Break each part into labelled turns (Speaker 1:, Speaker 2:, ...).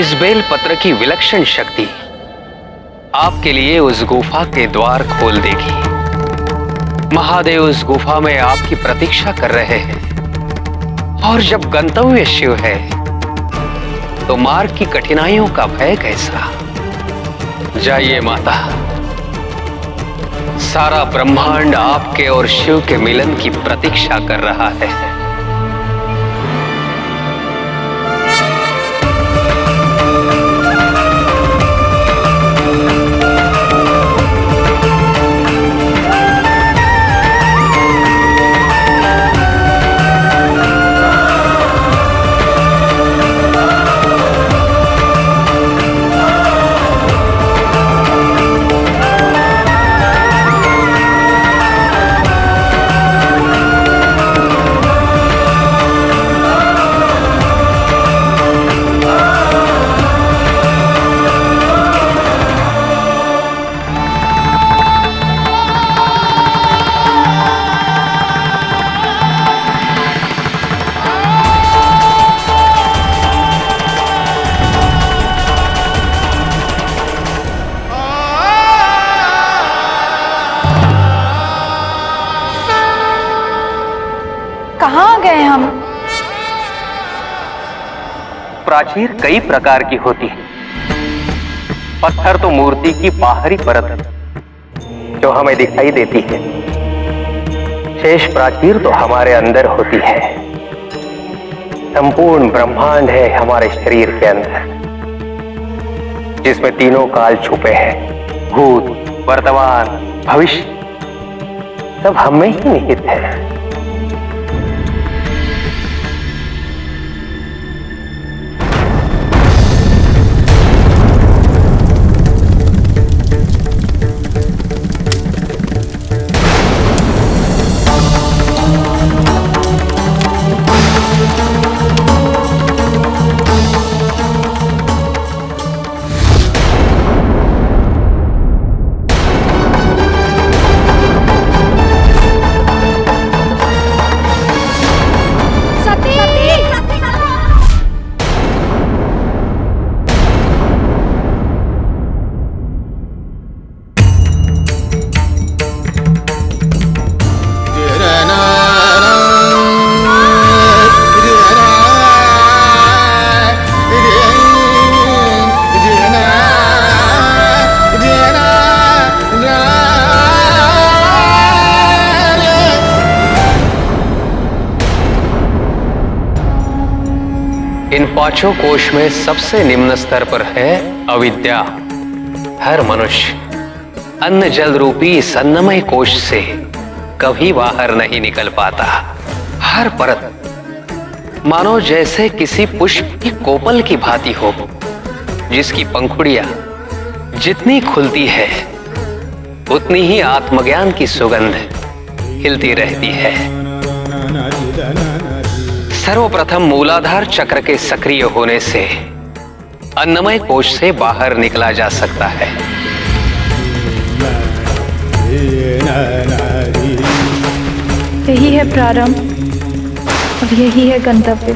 Speaker 1: इस बेल पत्र की विलक्षण शक्ति आपके लिए उस गुफा के द्वार खोल देगी। महादेव उस गुफा में आपकी प्रतीक्षा कर रहे हैं, और जब गंतव्य शिव है तो मार्ग की कठिनाइयों का भय कैसा। जाइए माता, सारा ब्रह्मांड आपके और शिव के मिलन की प्रतीक्षा कर रहा है।
Speaker 2: कहाँ गए हम?
Speaker 1: प्राचीर कई प्रकार की होती है। पत्थर तो मूर्ति की बाहरी परत जो हमें दिखाई देती है। शेष प्राचीर तो हमारे अंदर होती है। संपूर्ण ब्रह्मांड है हमारे शरीर के अंदर, जिसमें तीनों काल छुपे हैं। भूत, वर्तमान, भविष्य सब हम में ही निहित है। इन पांचों कोश में सबसे निम्न स्तर पर है अविद्या। हर मनुष्य अन्न जल रूपी इस अन्नमय कोश से कभी बाहर नहीं निकल पाता। हर परत मानो जैसे किसी पुष्प की कोपल की भांति हो, जिसकी पंखुड़ियां जितनी खुलती है उतनी ही आत्मज्ञान की सुगंध हिलती रहती है। सर्वप्रथम मूलाधार चक्र के सक्रिय होने से अन्नमय कोश से बाहर निकला जा सकता है।
Speaker 2: यही है प्रारंभ और यही है गंतव्य।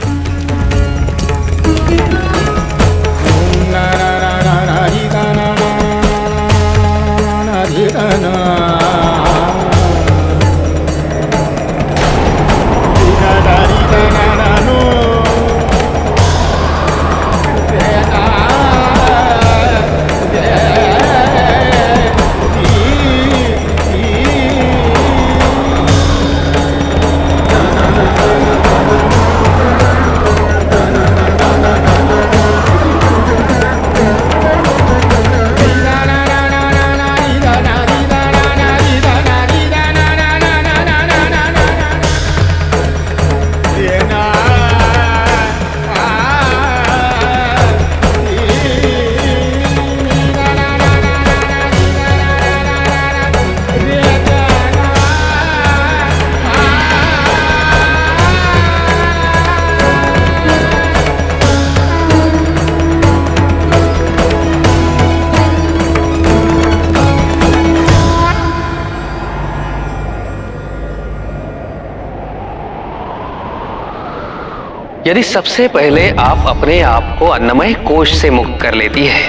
Speaker 1: यदि सबसे पहले आप अपने आप को अन्नमय कोश से मुक्त कर लेती है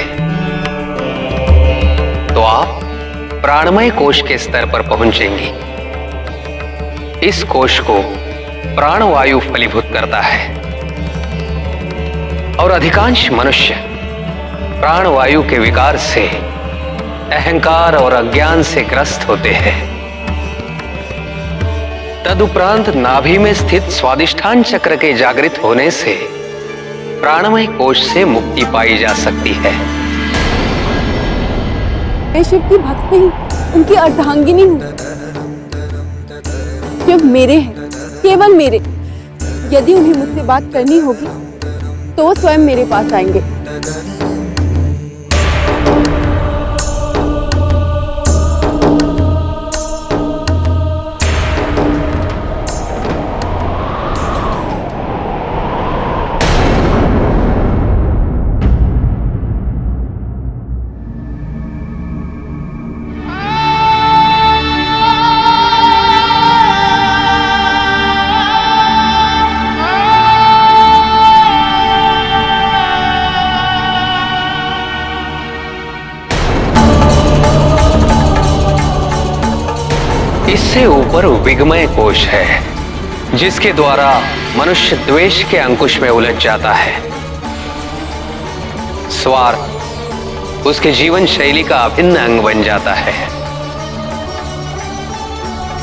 Speaker 1: तो आप प्राणमय कोश के स्तर पर पहुंचेंगी। इस कोश को प्राणवायु फलीभूत करता है और अधिकांश मनुष्य प्राणवायु के विकार से, अहंकार और अज्ञान से ग्रस्त होते हैं। तदुपरांत नाभि में स्थित स्वादिष्ठान चक्र के जागृत होने से प्राणमय कोश से मुक्ति पाई जा सकती है।
Speaker 3: मैं शिव की भक्त नहीं, उनकी अर्धांगिनी हूँ। शिव मेरे हैं, केवल मेरे। यदि उन्हें मुझसे बात करनी होगी तो वो स्वयं मेरे पास आएंगे।
Speaker 1: इससे ऊपर विगमय कोश है, जिसके द्वारा मनुष्य द्वेष के अंकुश में उलझ जाता है। स्वार्थ उसके जीवन शैली का अभिन्न अंग बन जाता है।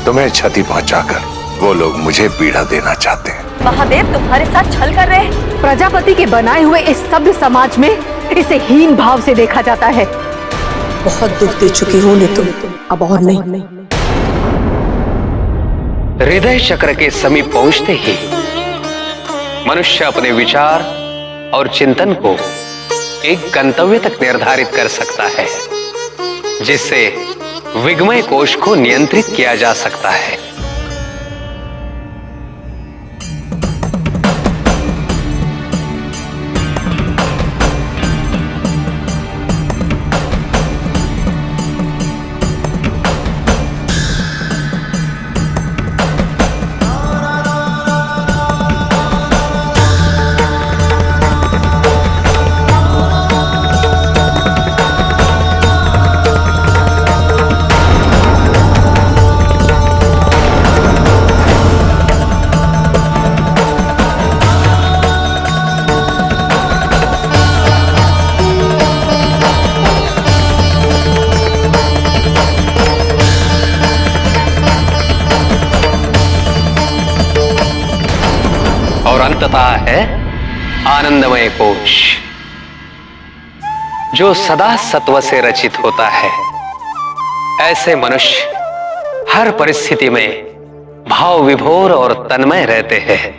Speaker 4: तुम्हें क्षति पहुंचाकर वो लोग मुझे पीड़ा देना चाहते हैं।
Speaker 5: महादेव तुम्हारे साथ छल कर रहे हैं।
Speaker 6: प्रजापति के बनाए हुए इस सभ्य समाज में इसे हीन भाव से देखा जाता है।
Speaker 5: बहुत दुख दे चुकी हूँ उन्हें तुम, अब और नहीं।
Speaker 1: हृदय चक्र के समीप पहुंचते ही मनुष्य अपने विचार और चिंतन को एक गंतव्य तक निर्धारित कर सकता है, जिससे विगमय कोश को नियंत्रित किया जा सकता है। और अंततः है आनंदमय कोश, जो सदा सत्व से रचित होता है। ऐसे मनुष्य हर परिस्थिति में भाव विभोर और तन्मय रहते हैं।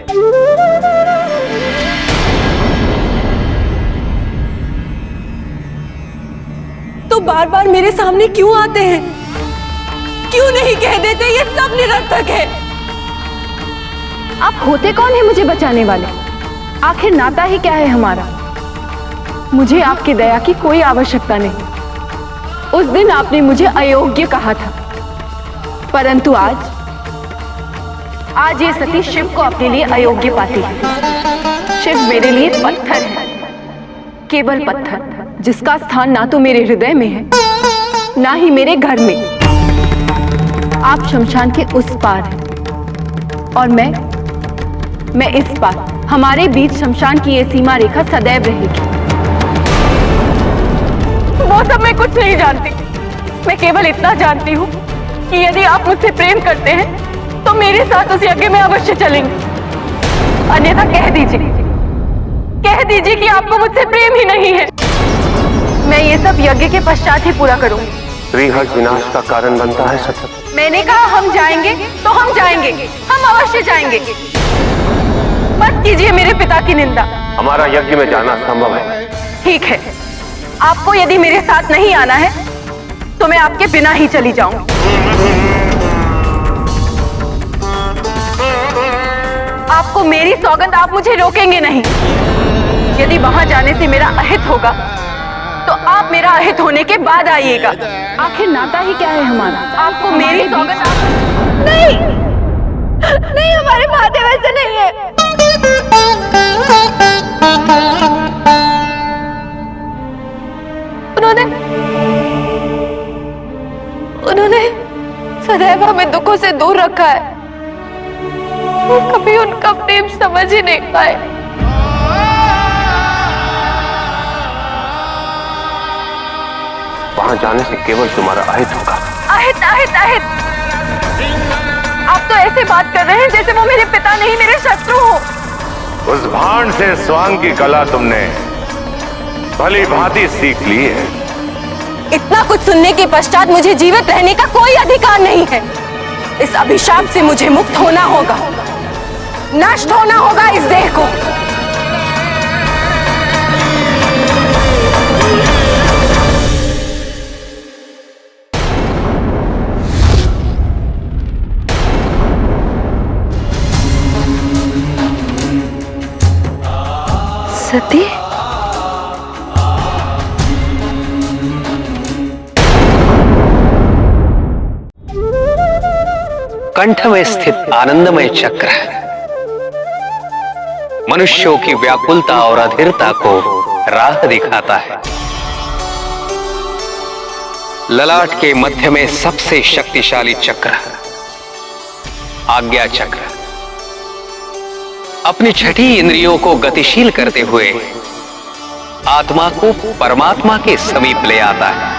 Speaker 3: तो बार बार मेरे सामने क्यों आते हैं? क्यों नहीं कह देते ये सब निरर्थक है?
Speaker 6: आप होते कौन है मुझे बचाने वाले? आखिर नाता ही क्या है हमारा? मुझे आपकी दया की कोई आवश्यकता नहीं। उस दिन आपने मुझे अयोग्य कहा था, परंतु आज ये सती शिव को अपने लिए अयोग्य पाती है। शिव मेरे लिए पत्थर है, केवल पत्थर, जिसका स्थान ना तो मेरे हृदय में है, ना ही मेरे घर में। आप शमशान के उस पार हैं और मैं इस पार। हमारे बीच शमशान की ये सीमा रेखा सदैव रहेगी। वो सब मैं कुछ नहीं जानती। मैं केवल इतना जानती हूँ कि यदि आप मुझसे प्रेम करते हैं तो मेरे साथ उस यज्ञ में अवश्य चलेंगे। अन्यथा कह दीजिए कि आपको मुझसे प्रेम ही नहीं है। मैं ये सब यज्ञ के पश्चात ही पूरा करूंगी।
Speaker 1: त्रिहट विनाश का कारण बनता है सत्य।
Speaker 6: मैंने कहा हम जाएंगे तो हम जाएंगे, हम अवश्य जाएंगे। मत कीजिए मेरे पिता की निंदा।
Speaker 1: हमारा यज्ञ में जाना संभव है।
Speaker 6: ठीक है, आपको यदि मेरे साथ नहीं आना है तो मैं आपके बिना ही चली जाऊंगी। आपको मेरी सौगंध, आप मुझे रोकेंगे नहीं। यदि वहां जाने से मेरा अहित होगा तो आप मेरा अहित होने के बाद आइएगा। आखिर नाता ही क्या है हमारा? आपको मेरी सौगंध नहीं, हमारे महादेव ऐसे नहीं है। हमें दुखों से दूर रखा है, वो कभी उनका प्रेम समझ ही नहीं पाए।
Speaker 1: वहां जाने से केवल तुम्हारा अहित होगा।
Speaker 6: अहित अहित अहित, आप तो ऐसे बात कर रहे हैं जैसे वो मेरे पिता नहीं मेरे शत्रु हो।
Speaker 4: उस भांड से स्वांग की कला तुमने भली भांति सीख ली है।
Speaker 3: इतना कुछ सुनने के पश्चात मुझे जीवित रहने का कोई अधिकार नहीं है। इस अभिशाप से मुझे मुक्त होना होगा, नष्ट होना होगा इस देह को।
Speaker 2: सती,
Speaker 1: कंठ में स्थित आनंदमय चक्र मनुष्यों की व्याकुलता और अधीरता को राह दिखाता है। ललाट के मध्य में सबसे शक्तिशाली चक्र आज्ञा चक्र अपनी छठी इंद्रियों को गतिशील करते हुए आत्मा को परमात्मा के समीप ले आता है।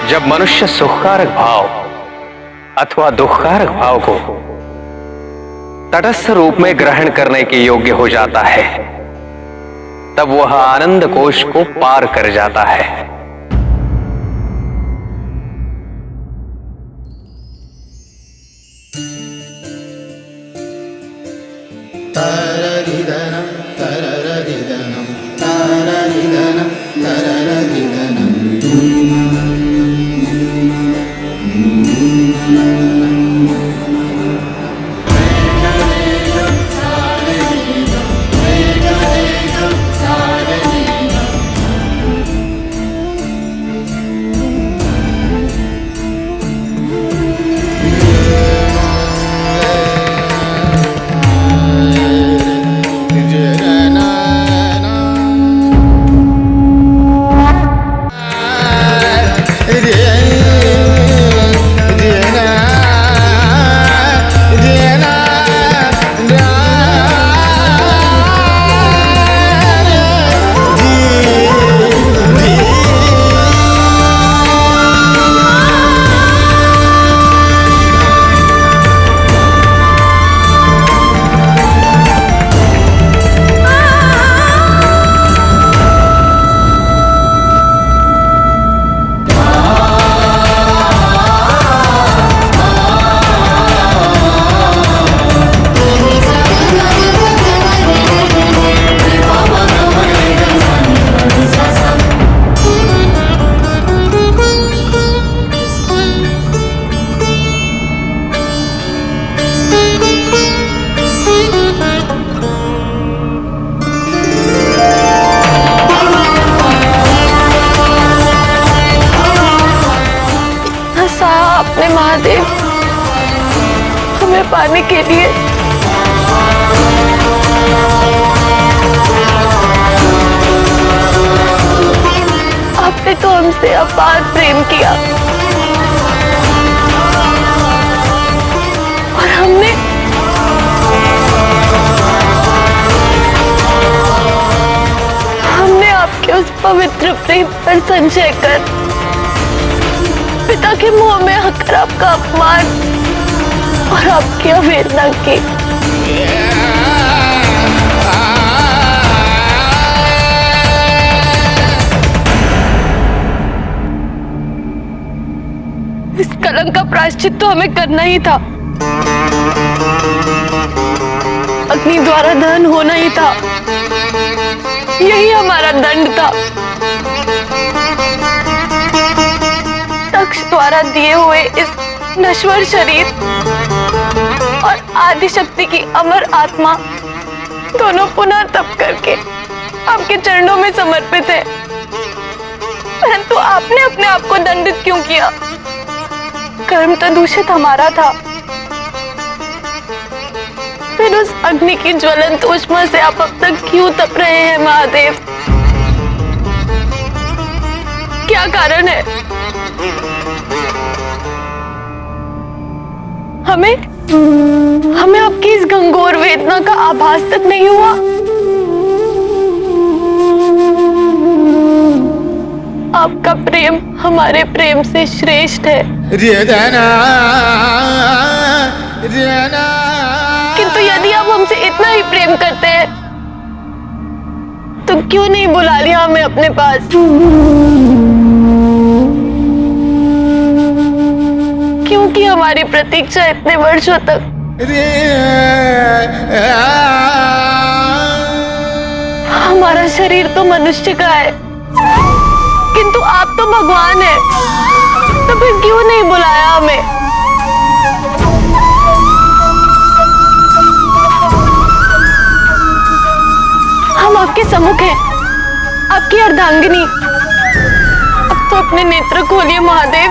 Speaker 1: जब मनुष्य सुखकारक भाव अथवा दुखकारक भाव को तटस्थ रूप में ग्रहण करने के योग्य हो जाता है, तब वह आनंद कोश को पार कर जाता है।
Speaker 7: तररिदनं तररिदनं तररिदनं तररिदनं
Speaker 6: स्वामी के लिए। आपने तो हमसे अपार प्रेम किया और हमने आपके उस पवित्र प्रेम पर संचय कर पिता के मुंह में आकर आपका अपमान और आपकी अवहेलना की। इस कलंक का प्रायश्चित तो हमें करना ही था। अग्नि द्वारा दहन होना ही था। यही हमारा दंड था। तक्ष द्वारा दिए हुए इस नश्वर शरीर और आदिशक्ति की अमर आत्मा दोनों पुनः तप करके आपके चरणों में समर्पित है। परंतु आपने अपने आप को दंडित क्यों किया? कर्म तो दूषित हमारा था, फिर उस अग्नि की ज्वलंत ऊष्मा से आप अब तक क्यों तप रहे हैं महादेव? क्या कारण है? हमें आपकी इस घंघोर वेदना का आभास तक नहीं हुआ। आपका प्रेम हमारे प्रेम से श्रेष्ठ है। किंतु यदि आप हमसे इतना ही प्रेम करते हैं तो क्यों नहीं बुला लिया हमें अपने पास? क्योंकि हमारी प्रतीक्षा इतने वर्षों तक। हमारा शरीर तो मनुष्य का है, किंतु आप तो भगवान हैं, तो फिर क्यों नहीं बुलाया हमें? हम आपके सम्मुख हैं, आपकी अर्धांगिनी। अब तो अपने नेत्र खोलिए महादेव।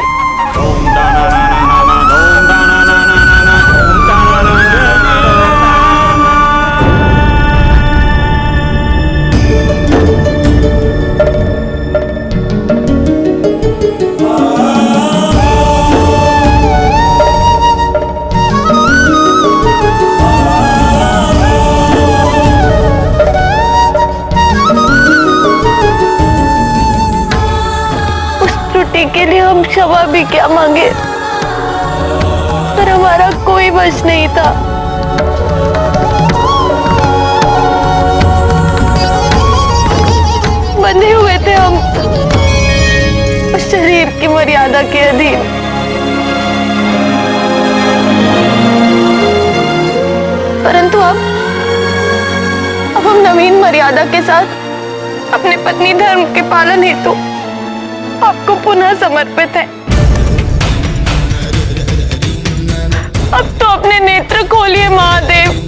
Speaker 6: के लिए हम क्षमा भी क्या मांगे, पर हमारा कोई वश नहीं था। बंधे हुए थे हम उस शरीर की मर्यादा के अधीन। परंतु अब हम नवीन मर्यादा के साथ अपने पत्नी धर्म के पालन हेतु आपको पुनः समर्पित है। अब तो अपने नेत्र खोलिए महादेव।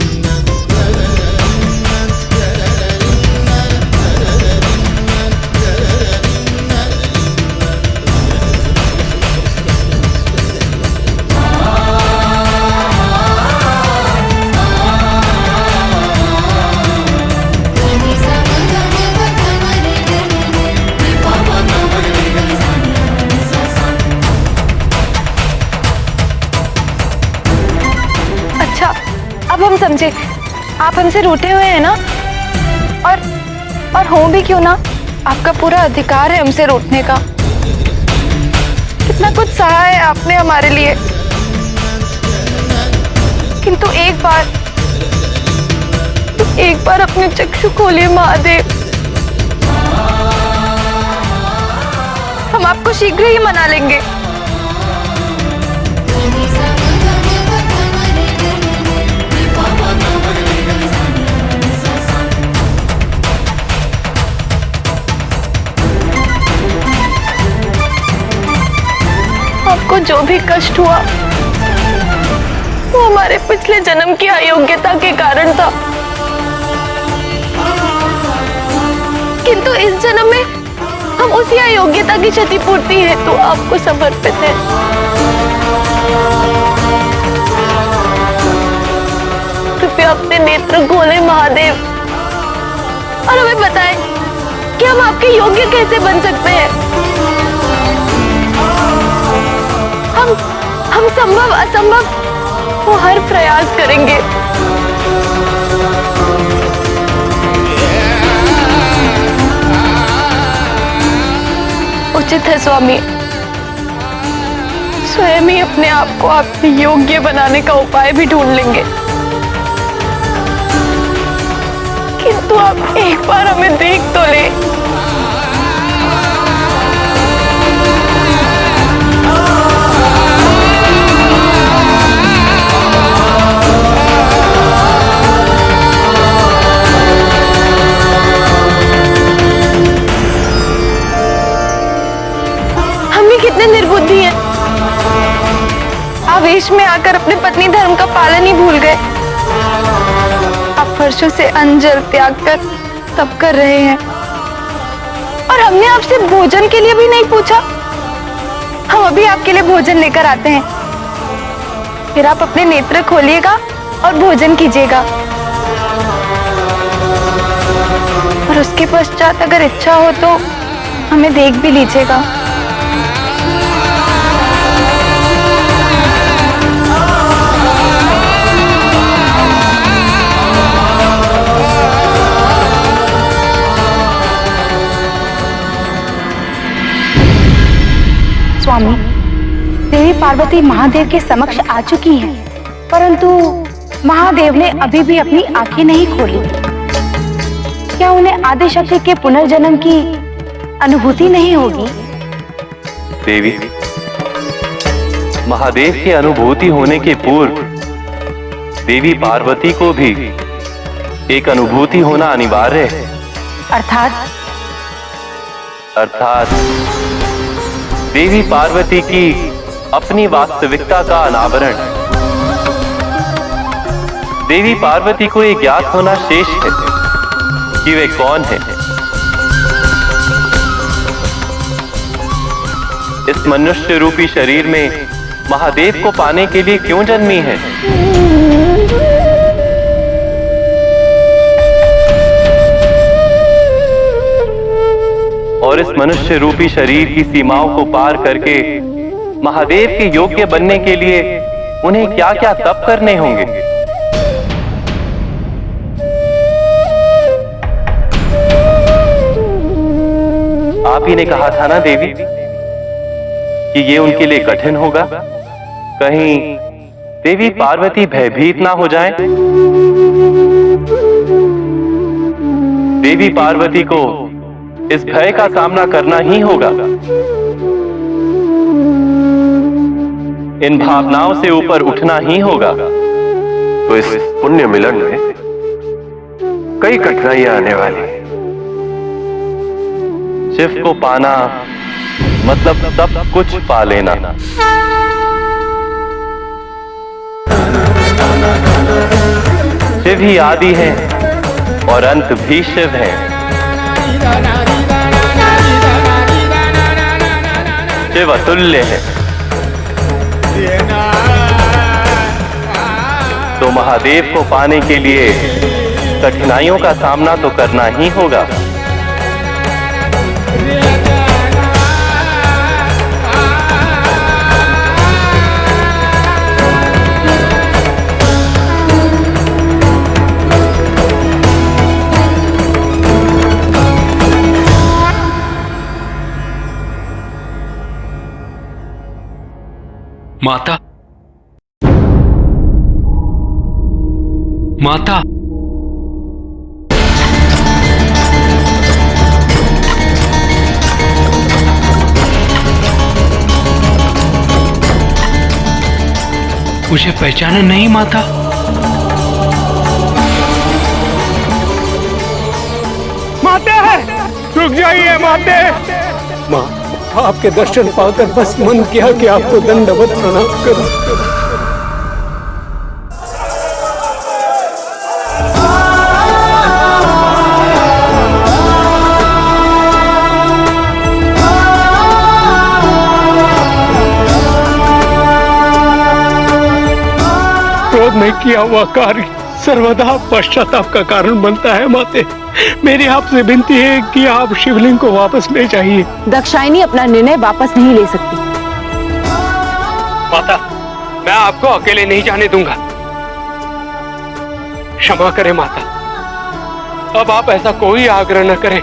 Speaker 6: अब हम समझे, आप हमसे रूठे हुए हैं ना, और हो भी क्यों ना, आपका पूरा अधिकार है हमसे रूठने का। कितना कुछ सहा है आपने हमारे लिए, किंतु एक बार अपने चक्षु खोलिए महादेव। हम आपको शीघ्र ही मना लेंगे। आपको जो भी कष्ट हुआ वो हमारे पिछले जन्म की अयोग्यता के कारण था, किंतु इस जन्म में हम उसी अयोग्यता की क्षतिपूर्ति हेतु आपको समर्पित हैं। कृपया अपने नेत्र खोले महादेव और हमें बताएं कि हम आपके योग्य कैसे बन सकते हैं। हम संभव असंभव वो हर प्रयास करेंगे। उचित है स्वामी, स्वयं ही अपने आप को आपके योग्य बनाने का उपाय भी ढूंढ लेंगे, किंतु आप एक बार हमें देख तो ले। हम भी कितने निर्बुद्धि हैं, आवेश में आकर अपने पत्नी धर्म का पालन ही भूल गए। आप वर्षों से अन्न जल त्याग कर तप कर रहे हैं और हमने आपसे भोजन के लिए भी नहीं पूछा। हम अभी आपके लिए भोजन लेकर आते हैं, फिर आप अपने नेत्र खोलिएगा और भोजन कीजिएगा, और उसके पश्चात अगर इच्छा हो तो हमें देख भी लीजिएगा।
Speaker 2: स्वामी, देवी पार्वती महादेव के समक्ष आ चुकी हैं, परंतु महादेव ने अभी भी अपनी आंखें नहीं खोली। क्या उन्हें आदिशक्ति के पुनर्जन्म की अनुभूति नहीं होगी?
Speaker 8: देवी, महादेव की अनुभूति होने के पूर्व देवी पार्वती को भी एक अनुभूति होना अनिवार्य है। अर्थात देवी पार्वती की अपनी वास्तविकता का अनावरण। देवी पार्वती को यह ज्ञात होना शेष है कि वे कौन है। इस मनुष्य रूपी शरीर में महादेव को पाने के लिए क्यों जन्मी है? और इस मनुष्य रूपी शरीर की सीमाओं को पार करके महादेव के योग्य बनने के लिए उन्हें क्या क्या तप करने होंगे? आप ही ने कहा था ना देवी कि ये उनके लिए कठिन होगा। कहीं देवी पार्वती भयभीत ना हो जाएं। देवी पार्वती को इस भय का सामना करना ही होगा। इन भावनाओं से ऊपर उठना ही होगा।
Speaker 4: तो इस पुण्य मिलन में कई कठिनाइयां आने वाली हैं।
Speaker 8: शिव को पाना मतलब सब कुछ पा लेना। शिव ही आदि है और अंत भी शिव है। शिव अतुल्य है। तो महादेव को पाने के लिए कठिनाइयों का सामना तो करना ही होगा।
Speaker 1: माता, माता, मुझे पहचाना नहीं माता?
Speaker 9: माते, रुक जाइए माते। माँ, आपके दर्शन पाकर बस मन किया कि आपको दंडवत प्रणाम करूं। क्रोध में किया हुआ कार्य सर्वदा पश्चाताप का कारण बनता है। माते, मेरी आपसे विनती है कि आप शिवलिंग को वापस ले जाइए।
Speaker 6: दक्षायनी अपना निर्णय वापस नहीं ले सकती।
Speaker 9: माता, मैं आपको अकेले नहीं जाने दूंगा। क्षमा करें माता, अब आप ऐसा कोई आग्रह न करें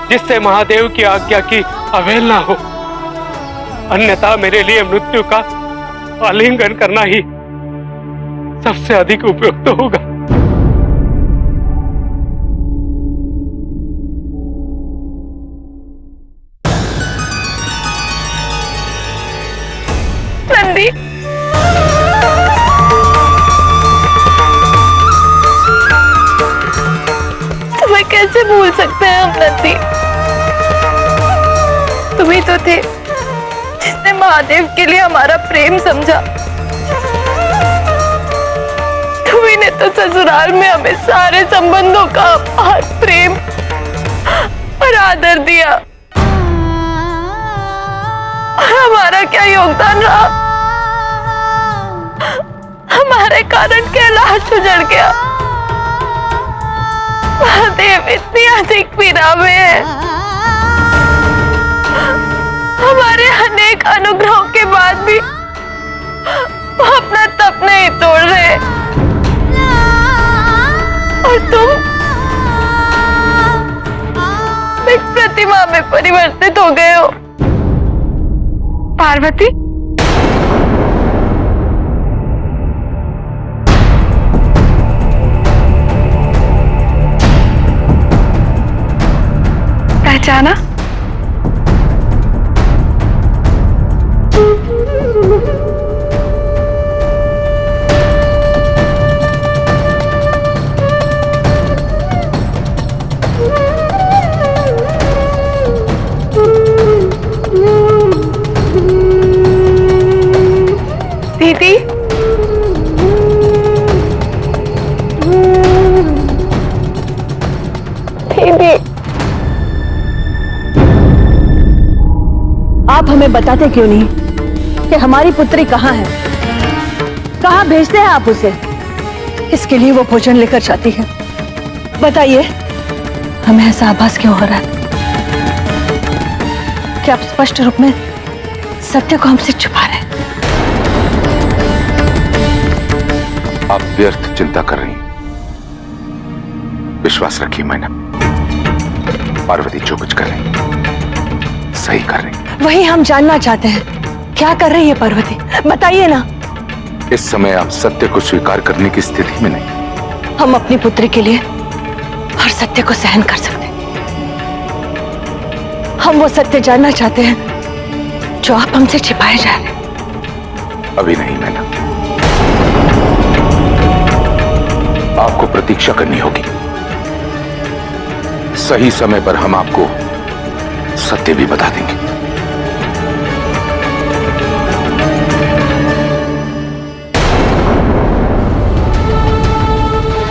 Speaker 9: जिससे महादेव की आज्ञा की अवहेलना हो, अन्यथा मेरे लिए मृत्यु का आलिंगन करना ही सबसे अधिक उपयुक्त होगा।
Speaker 6: नंदी, तुम्हें कैसे भूल सकते हैं हम नंदी? तुम ही तो थे जिसने महादेव के लिए हमारा प्रेम समझा। तुम्ही ने तो ससुराल में हमें सारे संबंधों का अपार प्रेम और आदर दिया, और हमारा क्या योगदान रहा? हमारे कारण कैलाश उजड़ गया। महादेव इतनी अधिक पीड़ा में है। हमारे अनेक अनुग्रहों के बाद भी वो अपना तप नहीं तोड़ रहे, और तुम एक प्रतिमा में परिवर्तित हो गए हो।
Speaker 2: पार्वती, पहचाना? दीदी,
Speaker 6: दीदी, आप हमें बताते क्यों नहीं कि हमारी पुत्री कहाँ है? कहाँ भेजते हैं आप उसे? इसके लिए वो भोजन लेकर जाती है। बताइए, हमें ऐसा आभास क्यों हो रहा है कि आप स्पष्ट रूप में सत्य को हमसे छुपा रहे हैं?
Speaker 4: आप व्यर्थ चिंता कर रही हैं। विश्वास रखिए मैना, पार्वती जो कुछ कर रही सही कर रही।
Speaker 6: वही हम जानना चाहते हैं, क्या कर रही है पार्वती? बताइए ना।
Speaker 4: इस समय आप सत्य को स्वीकार करने की स्थिति में नहीं।
Speaker 6: हम अपनी पुत्री के लिए हर सत्य को सहन कर सकते हैं। हम वो सत्य जानना चाहते हैं जो आप हमसे छिपाए जा रहे हैं।
Speaker 4: अभी नहीं मैना, आपको प्रतीक्षा करनी होगी। सही समय पर हम आपको सत्य भी बता देंगे।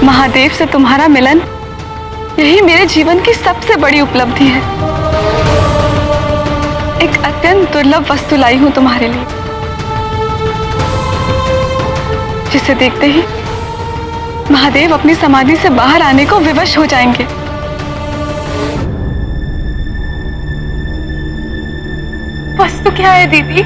Speaker 2: महादेव से तुम्हारा मिलन यही मेरे जीवन की सबसे बड़ी उपलब्धि है। एक अत्यंत दुर्लभ वस्तु लाई हूं तुम्हारे लिए, जिसे देखते ही महादेव अपनी समाधि से बाहर आने को विवश हो जाएंगे। वस्तु क्या है दीदी?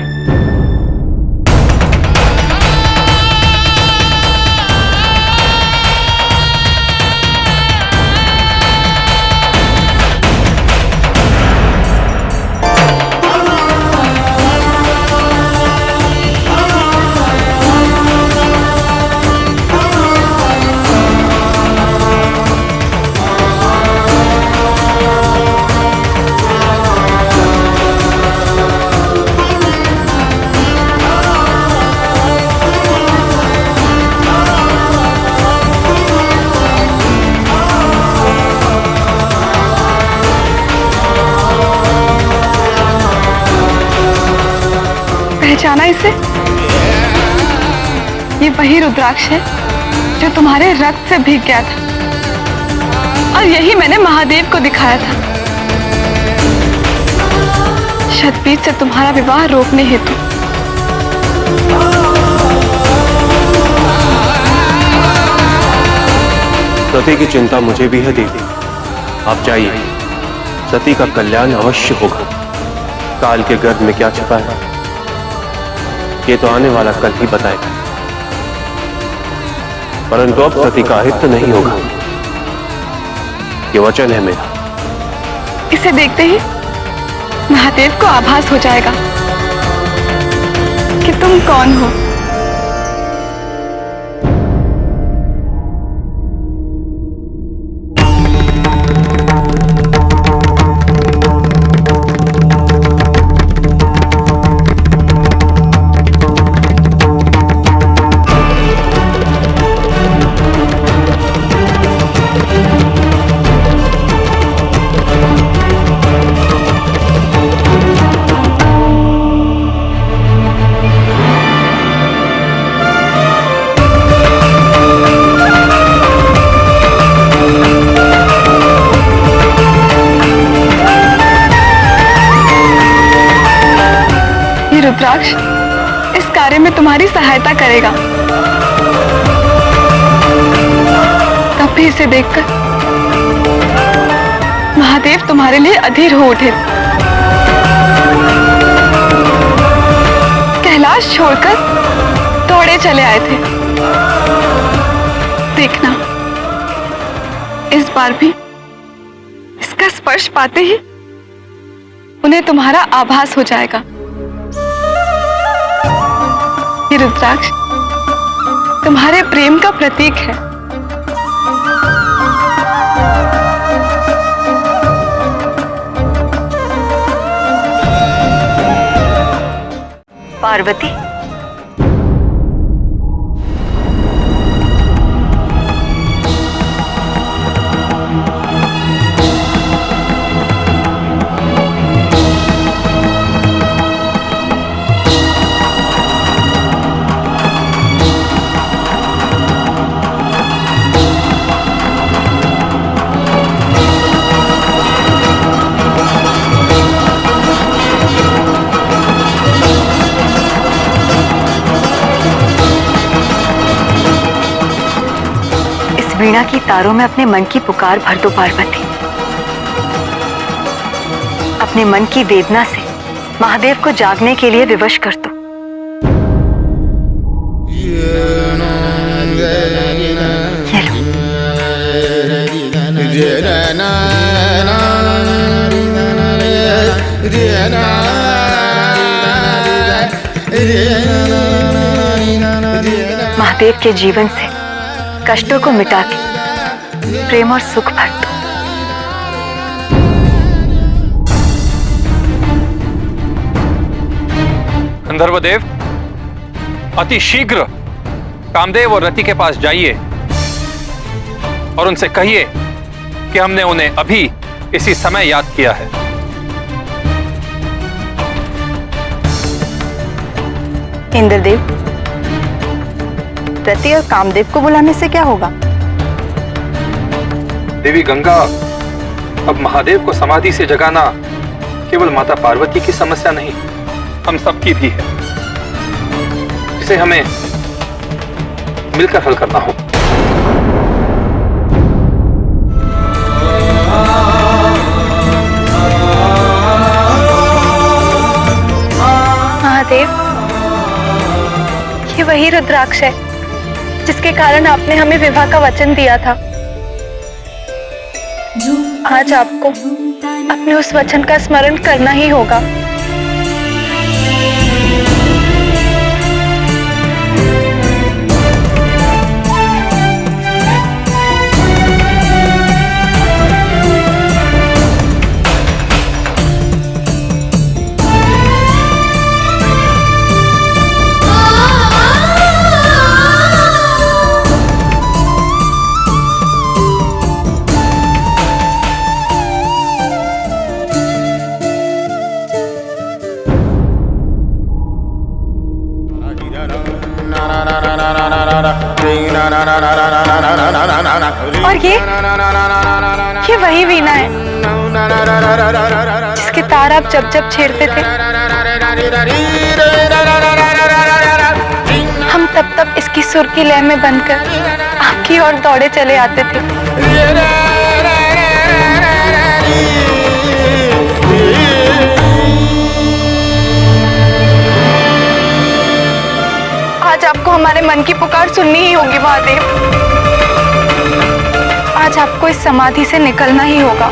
Speaker 2: पहचाना इसे? ये वही रुद्राक्ष है जो तुम्हारे रक्त से भीग गया था, और यही मैंने महादेव को दिखाया था शतपीठ से तुम्हारा विवाह रोकने हेतु।
Speaker 8: सती की चिंता मुझे भी है देवी। आप जाइए, सती का कल्याण अवश्य होगा। काल के गर्भ में क्या छिपा है ये तो आने वाला कल ही बताएगा। परंतु अब सती का अहित नहीं होगा, ये वचन है मेरा।
Speaker 6: इसे देखते ही महादेव को आभास हो जाएगा कि तुम कौन हो। रुद्राक्ष इस कार्य में तुम्हारी सहायता करेगा। तब भी इसे देखकर महादेव तुम्हारे लिए अधीर हो उठे। कैलाश छोड़कर दौड़े चले आए थे। देखना, इस बार भी इसका स्पर्श पाते ही उन्हें तुम्हारा आभास हो जाएगा। ये रुद्राक्ष तुम्हारे प्रेम का प्रतीक है।
Speaker 2: पार्वती, वीणा की तारों में अपने मन की पुकार भर दो पार्वती। अपने मन की वेदना से महादेव को जागने के लिए विवश कर दो। महादेव के जीवन से कष्टों को मिटा के प्रेम और सुख भर दो।
Speaker 10: गंधर्वदेव, अति शीघ्र कामदेव और रति के पास जाइए और उनसे कहिए कि हमने उन्हें अभी इसी समय याद किया है।
Speaker 2: इंद्रदेव, रति और कामदेव को बुलाने से क्या होगा?
Speaker 10: देवी गंगा, अब महादेव को समाधि से जगाना केवल माता पार्वती की समस्या नहीं, हम सबकी भी है, जिसे हमें मिलकर हल करना होगा।
Speaker 2: महादेव, ये वही रुद्राक्ष है जिसके कारण आपने हमें विवाह का वचन दिया था। आज आपको अपने उस वचन का स्मरण करना ही होगा। और ये वही वीणा है जिसके तार आप जब जब छेड़ते थे हम तब तब इसकी सुर की लय में बनकर आपके की ओर दौड़े चले आते थे। आज आपको हमारे मन की पुकार सुननी ही होगी महादेव। आज आपको इस समाधि से निकलना ही होगा।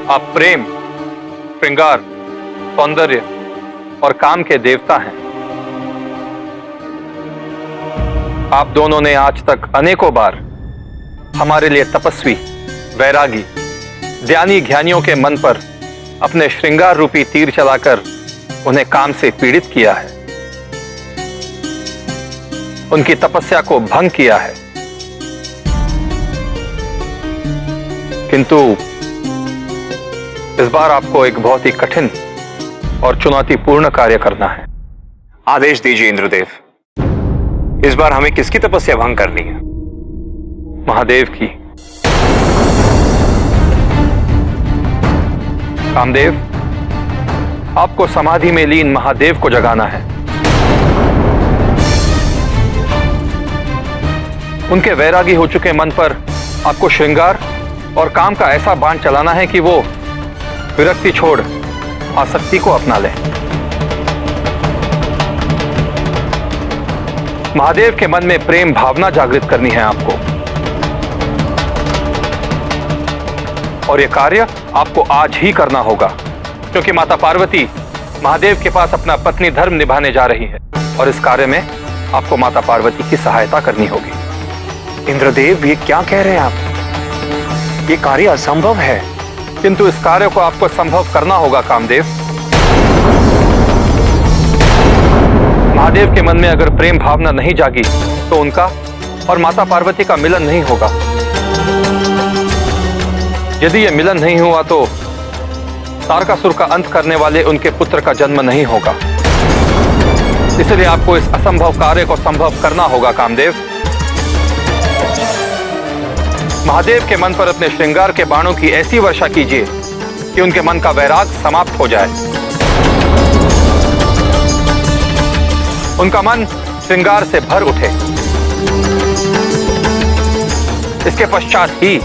Speaker 10: आप प्रेम, श्रृंगार, सौंदर्य और काम के देवता हैं। आप दोनों ने आज तक अनेकों बार हमारे लिए तपस्वी, वैरागी, ध्यानी ज्ञानियों के मन पर अपने श्रृंगार रूपी तीर चलाकर उन्हें काम से पीड़ित किया है, उनकी तपस्या को भंग किया है। किंतु इस बार आपको एक बहुत ही कठिन और चुनौतीपूर्ण कार्य करना है।
Speaker 11: आदेश दीजिए इंद्रदेव, इस बार हमें किसकी तपस्या भंग करनी है?
Speaker 10: महादेव की। कामदेव, आपको समाधि में लीन महादेव को जगाना है। उनके वैरागी हो चुके मन पर आपको श्रृंगार और काम का ऐसा बाण चलाना है कि वो विरक्ति छोड़ आसक्ति को अपना ले। महादेव के मन में प्रेम भावना जागृत करनी है आपको, और यह कार्य आपको आज ही करना होगा, क्योंकि माता पार्वती महादेव के पास अपना पत्नी धर्म निभाने जा रही है और इस कार्य में आपको माता पार्वती की सहायता करनी होगी।
Speaker 11: इंद्रदेव, ये क्या कह रहे हैं आप? ये कार्य असंभव है।
Speaker 10: किंतु इस कार्य को आपको संभव करना होगा कामदेव। महादेव के मन में अगर प्रेम भावना नहीं जागी तो उनका और माता पार्वती का मिलन नहीं होगा। यदि यह मिलन नहीं हुआ तो तारकासुर का अंत करने वाले उनके पुत्र का जन्म नहीं होगा। इसलिए आपको इस असंभव कार्य को संभव करना होगा कामदेव। महादेव के मन पर अपने श्रृंगार के बाणों की ऐसी वर्षा कीजिए कि उनके मन का वैराग समाप्त हो जाए। उनका मन श्रृंगार से भर उठे। इसके पश्चात ही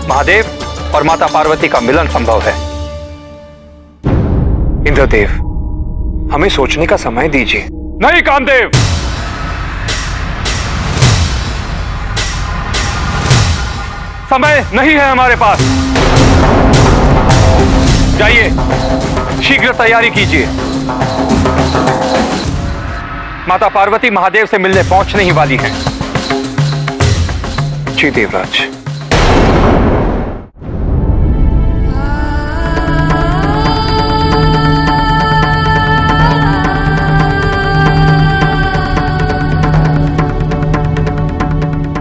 Speaker 10: महादेव और माता पार्वती का मिलन संभव है।
Speaker 11: इंद्रदेव, हमें सोचने का समय दीजिए।
Speaker 10: नहीं कामदेव, समय नहीं है हमारे पास। जाइए, शीघ्र तैयारी कीजिए। माता पार्वती महादेव से मिलने पहुंचने ही वाली हैं।
Speaker 11: जी देवराज।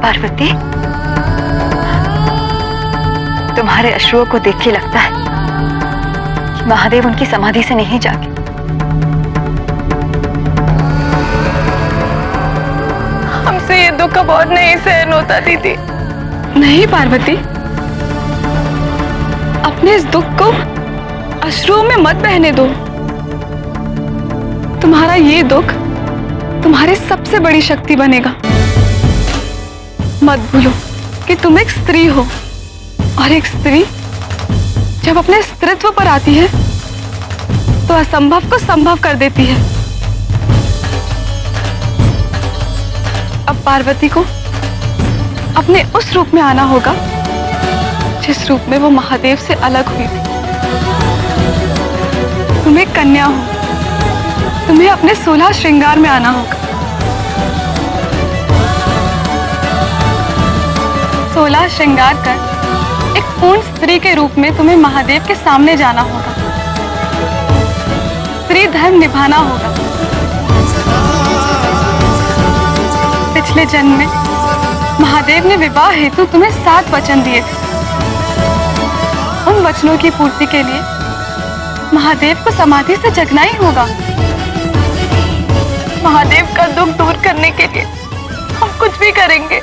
Speaker 6: पार्वती, तुम्हारे अश्रुओं को देख के लगता है कि महादेव उनकी समाधि से नहीं जागे। हमसे ये दुख अब और नहीं सहन होता दीदी।
Speaker 3: नहीं पार्वती, अपने इस दुख को अश्रुओं में मत बहने दो। तुम्हारा ये दुख तुम्हारी सबसे बड़ी शक्ति बनेगा। मत भूलो कि तुम एक स्त्री हो, और एक स्त्री जब अपने स्त्रीत्व पर आती है तो असंभव को संभव कर देती है। अब पार्वती को अपने उस रूप में आना होगा जिस रूप में वो महादेव से अलग हुई थी। तुम एक कन्या हो, तुम्हें अपने 16 श्रृंगार में आना होगा। 16 श्रृंगार कर एक पूर्ण स्त्री के रूप में तुम्हें महादेव के सामने जाना होगा। स्त्री धर्म निभाना होगा। पिछले जन्म में महादेव ने विवाह हेतु तुम्हें 7 वचन दिए थे। उन वचनों की पूर्ति के लिए महादेव को समाधि से जगना ही होगा। महादेव का दुख दूर करने के लिए हम कुछ भी करेंगे।